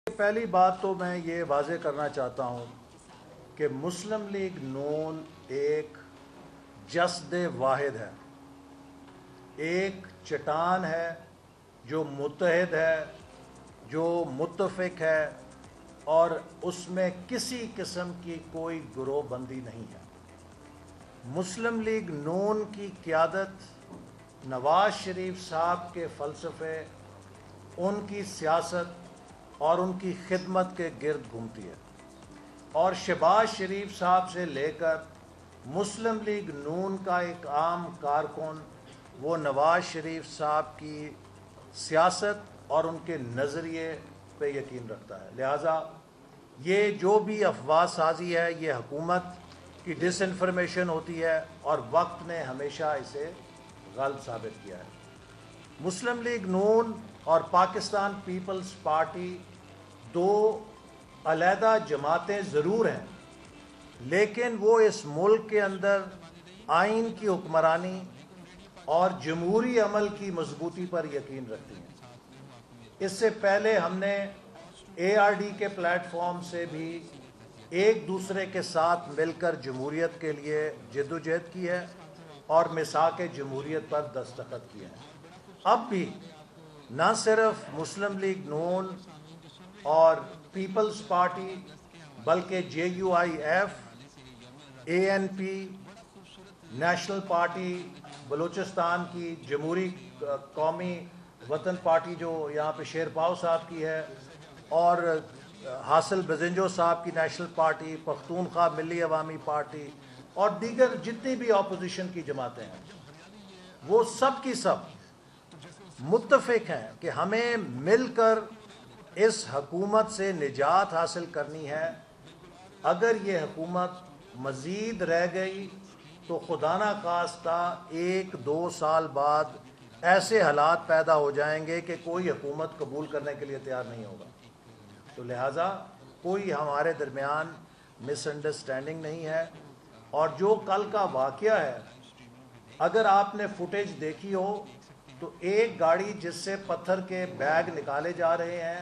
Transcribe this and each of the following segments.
پہلی بات تو میں یہ واضح کرنا چاہتا ہوں کہ مسلم لیگ نون ایک جسد واحد ہے، ایک چٹان ہے جو متحد ہے، جو متفق ہے، اور اس میں کسی قسم کی کوئی گروہ بندی نہیں ہے۔ مسلم لیگ نون کی قیادت نواز شریف صاحب کے فلسفے، ان کی سیاست اور ان کی خدمت کے گرد گھومتی ہے، اور شہباز شریف صاحب سے لے کر مسلم لیگ نون کا ایک عام کارکن وہ نواز شریف صاحب کی سیاست اور ان کے نظریے پہ یقین رکھتا ہے۔ لہٰذا یہ جو بھی افواہ سازی ہے، یہ حکومت کی ڈس انفارمیشن ہوتی ہے، اور وقت نے ہمیشہ اسے غلط ثابت کیا ہے۔ مسلم لیگ نون اور پاکستان پیپلز پارٹی دو علیحدہ جماعتیں ضرور ہیں، لیکن وہ اس ملک کے اندر آئین کی حکمرانی اور جمہوری عمل کی مضبوطی پر یقین رکھتی ہیں۔ اس سے پہلے ہم نے ARD کے پلیٹ فارم سے بھی ایک دوسرے کے ساتھ مل کر جمہوریت کے لیے جدوجہد کی ہے اور میثاق جمہوریت پر دستخط کیے ہیں۔ اب بھی نہ صرف مسلم لیگ نون اور پیپلز پارٹی بلکہ JUIF، ANP، national party Balochistan کی، جمہوری قومی وطن پارٹی جو یہاں پہ شیر پاؤ صاحب کی ہے، اور حاصل بزنجو صاحب کی نیشنل پارٹی، پختونخوا ملی عوامی پارٹی، اور دیگر جتنی بھی اپوزیشن کی جماعتیں ہیں، وہ سب کی سب متفق ہیں کہ ہمیں مل کر اس حکومت سے نجات حاصل کرنی ہے۔ اگر یہ حکومت مزید رہ گئی تو خدا نہ خواستہ 1-2 سال بعد ایسے حالات پیدا ہو جائیں گے کہ کوئی حکومت قبول کرنے کے لیے تیار نہیں ہوگا۔ تو لہٰذا کوئی ہمارے درمیان مس انڈرسٹینڈنگ نہیں ہے، اور جو کل کا واقعہ ہے، اگر آپ نے فوٹیج دیکھی ہو تو ایک گاڑی جس سے پتھر کے بیگ نکالے جا رہے ہیں،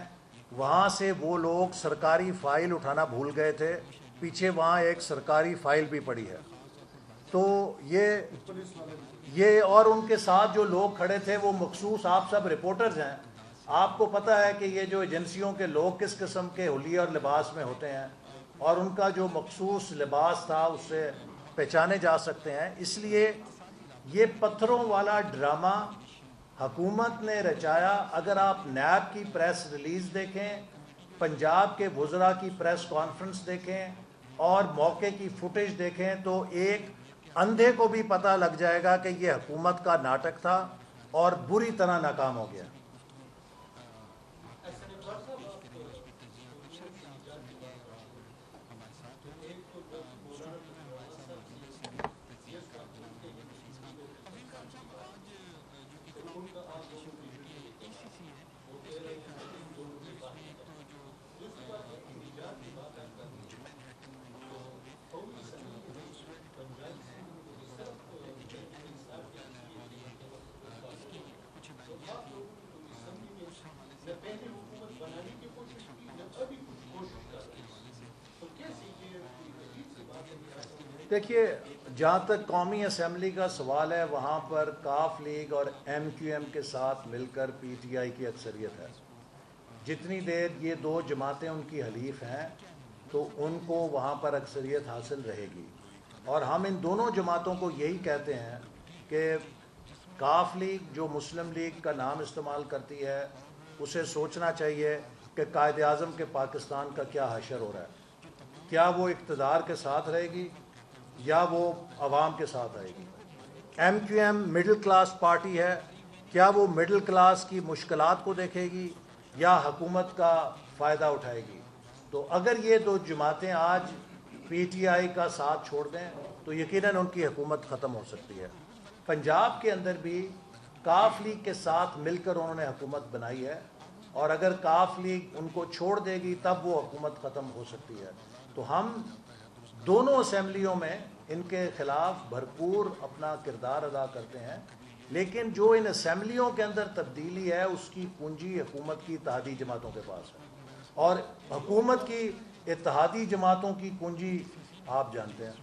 وہاں سے وہ لوگ سرکاری فائل اٹھانا بھول گئے تھے، پیچھے وہاں ایک سرکاری فائل بھی پڑی ہے۔ تو یہ اور ان کے ساتھ جو لوگ کھڑے تھے وہ مخصوص، آپ سب رپورٹرز ہیں، آپ کو پتہ ہے کہ یہ جو ایجنسیوں کے لوگ کس قسم کے حلیے اور لباس میں ہوتے ہیں، اور ان کا جو مخصوص لباس تھا اس سے پہچانے جا سکتے ہیں۔ اس لیے یہ پتھروں والا ڈرامہ حکومت نے رچایا۔ اگر آپ نیب کی پریس ریلیز دیکھیں، پنجاب کے وزراء کی پریس کانفرنس دیکھیں، اور موقع کی فوٹیج دیکھیں، تو ایک اندھے کو بھی پتہ لگ جائے گا کہ یہ حکومت کا ناٹک تھا اور بری طرح ناکام ہو گیا۔ دیکھیے، جہاں تک قومی اسمبلی کا سوال ہے، وہاں پر کاف لیگ اور MQM کے ساتھ مل کر PTI کی اکثریت ہے۔ جتنی دیر یہ دو جماعتیں ان کی حلیف ہیں تو ان کو وہاں پر اکثریت حاصل رہے گی، اور ہم ان دونوں جماعتوں کو یہی کہتے ہیں کہ کاف لیگ جو مسلم لیگ کا نام استعمال کرتی ہے، اسے سوچنا چاہیے کہ قائد اعظم کے پاکستان کا کیا حشر ہو رہا ہے۔ کیا وہ اقتدار کے ساتھ رہے گی یا وہ عوام کے ساتھ آئے گی؟ MQM مڈل کلاس پارٹی ہے، کیا وہ مڈل کلاس کی مشکلات کو دیکھے گی یا حکومت کا فائدہ اٹھائے گی؟ تو اگر یہ دو جماعتیں آج PTI کا ساتھ چھوڑ دیں تو یقیناً ان کی حکومت ختم ہو سکتی ہے۔ پنجاب کے اندر بھی کاف لیگ کے ساتھ مل کر انہوں نے حکومت بنائی ہے، اور اگر کاف لیگ ان کو چھوڑ دے گی تب وہ حکومت ختم ہو سکتی ہے۔ تو ہم دونوں اسمبلیوں میں ان کے خلاف بھرپور اپنا کردار ادا کرتے ہیں، لیکن جو ان اسمبلیوں کے اندر تبدیلی ہے اس کی پونجی حکومت کی اتحادی جماعتوں کے پاس ہے۔ اور حکومت کی اتحادی جماعتوں کی کنجی آپ جانتے ہیں.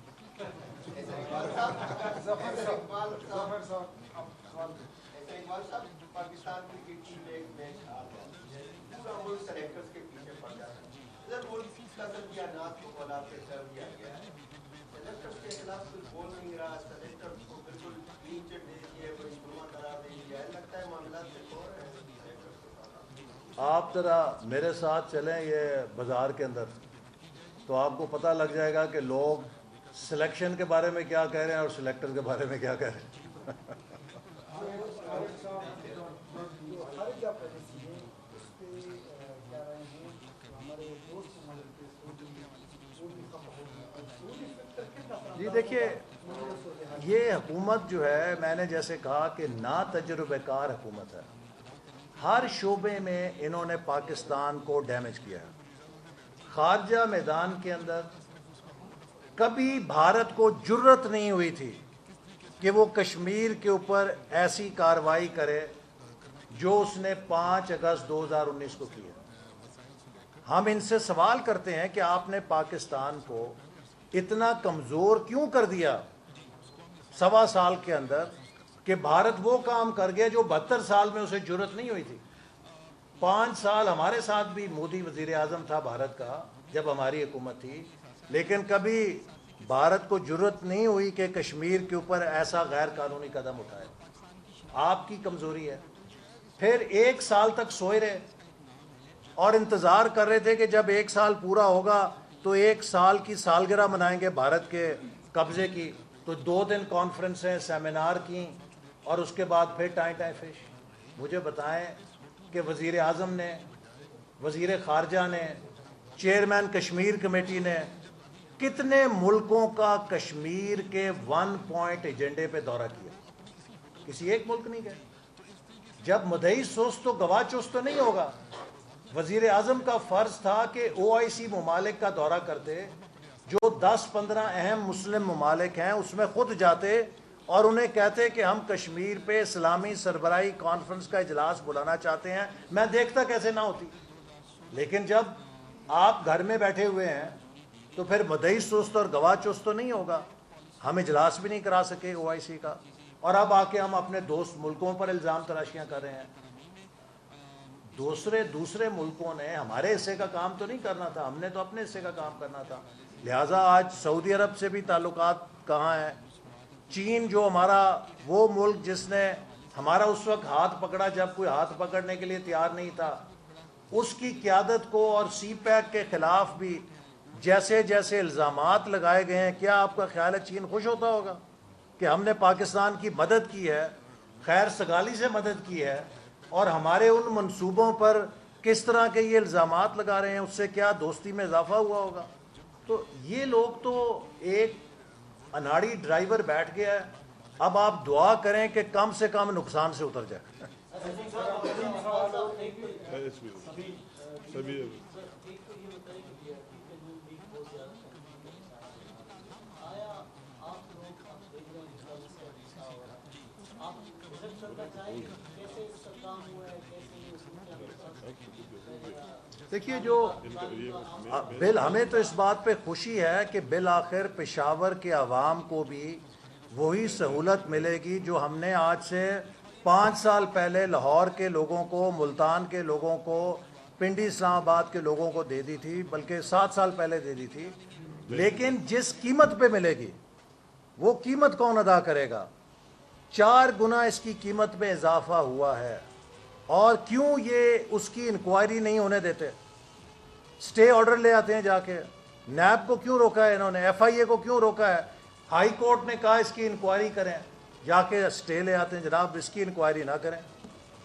پاکستان کرکٹ ٹیم میں ایک میچ ہار جائے پورا ملک سلیکٹرز کے پیچھے پڑ جاتا ہے. ادھر ملک کا سربیانات کو بولا پہ کر دیا گیا ہے. سلیکٹرز کے خلاف کچھ بول نہیں رہا. سلیکٹرز کو بالکل کلین چٹ دے دیے, کوئی جرمہ قرار دے دیا ہے. لگتا ہے معاملات سے ہو رہے ہیں سلیکٹرز کے ساتھ. آپ ذرا میرے ساتھ چلیں یہ بازار کے اندر, تو آپ کو پتہ لگ جائے گا کہ لوگ سلیکشن کے بارے میں کیا کہہ رہے ہیں اور سلیکٹر کے بارے میں کیا کہہ رہے ہیں. جی دیکھیے, یہ حکومت جو ہے, میں نے جیسے کہا کہ نا تجربہ کار حکومت ہے. ہر شعبے میں انہوں نے پاکستان کو ڈیمیج کیا ہے. خارجہ میدان کے اندر کبھی بھارت کو جرت نہیں ہوئی تھی کہ وہ کشمیر کے اوپر ایسی کارروائی کرے جو اس نے 5 اگست 2019 کو کی ہے. ہم ان سے سوال کرتے ہیں کہ آپ نے پاکستان کو اتنا کمزور کیوں کر دیا 1.25 سال کے اندر کہ بھارت وہ کام کر گیا جو 72 سال میں اسے جرت نہیں ہوئی تھی. 5 سال ہمارے ساتھ بھی مودی وزیر اعظم تھا بھارت کا جب ہماری حکومت تھی, لیکن کبھی بھارت کو جرت نہیں ہوئی کہ کشمیر کے اوپر ایسا غیر قانونی قدم اٹھائے. آپ کی کمزوری ہے. پھر 1 سال تک سوئے رہے اور انتظار کر رہے تھے کہ جب 1 سال پورا ہوگا تو 1 سال کی سالگرہ منائیں گے بھارت کے قبضے کی, تو 2 دن کانفرنسیں سیمینار کی اور اس کے بعد پھر ٹائیں فش. مجھے بتائیں کہ وزیر اعظم نے, وزیر خارجہ نے, چیئرمین کشمیر کمیٹی نے کتنے ملکوں کا کشمیر کے 1 پوائنٹ ایجنڈے پہ دورہ کیا؟ کسی ایک ملک نہیں گئے. جب مدعی سست تو گواہ چست تو نہیں ہوگا. وزیر اعظم کا فرض تھا کہ OIC ممالک کا دورہ کرتے, جو 10-15 اہم مسلم ممالک ہیں اس میں خود جاتے اور انہیں کہتے کہ ہم کشمیر پہ اسلامی سربراہی کانفرنس کا اجلاس بلانا چاہتے ہیں. میں دیکھتا کیسے نہ ہوتی. لیکن جب آپ گھر میں بیٹھے ہوئے ہیں تو پھر مدعی سست اور گواہ چست تو نہیں ہوگا. ہم اجلاس بھی نہیں کرا سکے OIC کا, اور اب آ کے ہم اپنے دوست ملکوں پر الزام تراشیاں کر رہے ہیں. دوسرے ملکوں نے ہمارے حصے کا کام تو نہیں کرنا تھا, ہم نے تو اپنے حصے کا کام کرنا تھا. لہٰذا آج سعودی عرب سے بھی تعلقات کہاں ہیں. چین جو ہمارا وہ ملک جس نے ہمارا اس وقت ہاتھ پکڑا جب کوئی ہاتھ پکڑنے کے لیے تیار نہیں تھا, اس کی قیادت کو اور سی پیک کے خلاف بھی جیسے جیسے الزامات لگائے گئے ہیں, کیا آپ کا خیال ہے چین خوش ہوتا ہوگا کہ ہم نے پاکستان کی مدد کی ہے, خیر سگالی سے مدد کی ہے, اور ہمارے ان منصوبوں پر کس طرح کے یہ الزامات لگا رہے ہیں, اس سے کیا دوستی میں اضافہ ہوا ہوگا؟ تو یہ لوگ تو ایک اناڑی ڈرائیور بیٹھ گیا ہے. اب آپ دعا کریں کہ کم سے کم نقصان سے اتر جائے. دیکھیے, جو ہمیں تو اس بات پہ خوشی ہے کہ بالآخر پشاور کے عوام کو بھی وہی سہولت ملے گی جو ہم نے آج سے 5 سال پہلے لاہور کے لوگوں کو, ملتان کے لوگوں کو, پنڈی اسلام آباد کے لوگوں کو دے دی تھی, بلکہ 7 سال پہلے دے دی تھی. لیکن جس قیمت پہ ملے گی وہ قیمت کون ادا کرے گا؟ 4 گنا اس کی قیمت میں اضافہ ہوا ہے. اور کیوں یہ اس کی انکوائری نہیں ہونے دیتے؟ سٹے آرڈر لے آتے ہیں جا کے. نیب کو کیوں روکا ہے انہوں نے؟ FIA کو کیوں روکا ہے؟ ہائی کورٹ نے کہا اس کی انکوائری کریں, جا کے سٹے لے آتے ہیں. جناب اس کی انکوائری نہ کریں.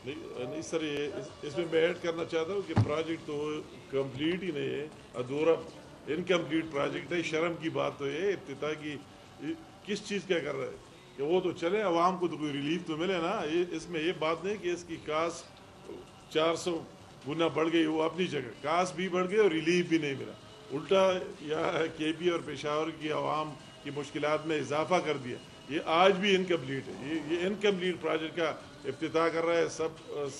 نہیں سر, اس میں ایڈ کرنا چاہتا ہوں کہ پروجیکٹ تو کمپلیٹ ہی نہیں ہے, ادھورا انکمپلیٹ پروجیکٹ ہے. شرم کی بات تو یہ افتتاح کی کس چیز کیا کر رہا ہے کہ وہ تو چلے, عوام کو تو کوئی ریلیف تو ملے نا. اس میں یہ بات نہیں کہ اس کی کاسٹ 400 گنا بڑھ گئی, وہ اپنی جگہ کاسٹ بھی بڑھ گئی اور ریلیف بھی نہیں ملا. الٹا یا KP اور پشاور کی عوام کی مشکلات میں اضافہ کر دیا. یہ آج بھی انکمپلیٹ ہے. یہ انکمپلیٹ پروجیکٹ کا افتتاح کر رہا ہے. سب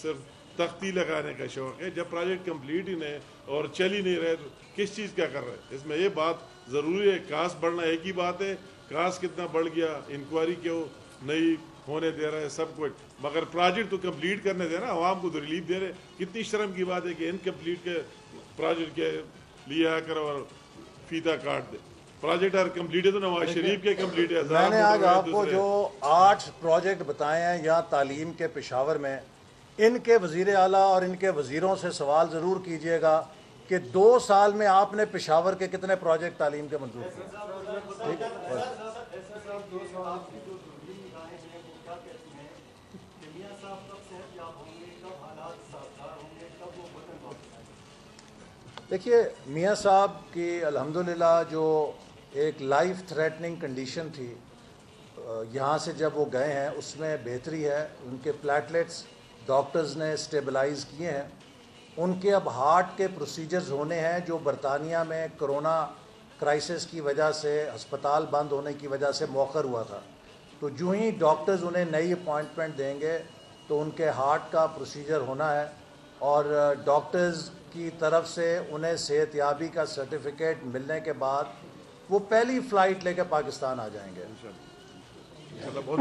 صرف تختی لگانے کا شوق ہے. جب پروجیکٹ کمپلیٹ ہی نہیں اور چل ہی نہیں رہے تو کس چیز کا کر رہے ہیں؟ اس میں یہ بات ضروری ہے. کاسٹ بڑھنا ایک ہی بات ہے, کاسٹ کتنا بڑھ گیا, انکوائری کیوں نہیں ہونے دے رہا ہے, سب کچھ, مگر پروجیکٹ تو کمپلیٹ کرنے دے نا, عوام کو تو ریلیف دے رہے. کتنی شرم کی بات ہے کہ انکمپلیٹ کے پروجیکٹ کے لیے آ کر اور فیتا کاٹ دے. پروجیکٹ اگر کمپلیٹ ہے تو نواز شریف کے کمپلیٹ ہے. میں نے آج آپ کو جو 8 پروجیکٹ بتائے ہیں یا تعلیم کے پشاور میں, ان کے وزیر اعلیٰ اور ان کے وزیروں سے سوال ضرور کیجئے گا کہ 2 سال میں آپ نے پشاور کے کتنے پروجیکٹ تعلیم کے منظور کیے. ٹھیک ہے, دیکھیے میاں صاحب کی الحمدللہ جو ایک لائف تھریٹننگ کنڈیشن تھی, یہاں سے جب وہ گئے ہیں اس میں بہتری ہے. ان کے پلیٹلیٹس ڈاکٹرز نے سٹیبلائز کیے ہیں. ان کے اب ہارٹ کے پروسیجرز ہونے ہیں جو برطانیہ میں کرونا کرائسس کی وجہ سے ہسپتال بند ہونے کی وجہ سے مؤخر ہوا تھا. تو جو ہی ڈاکٹرز انہیں نئی اپوائنٹمنٹ دیں گے تو ان کے ہارٹ کا پروسیجر ہونا ہے, اور ڈاکٹرز کی طرف سے انہیں صحت یابی کا سرٹیفکیٹ ملنے کے بعد وہ پہلی فلائٹ لے کے پاکستان آ جائیں گے. بہت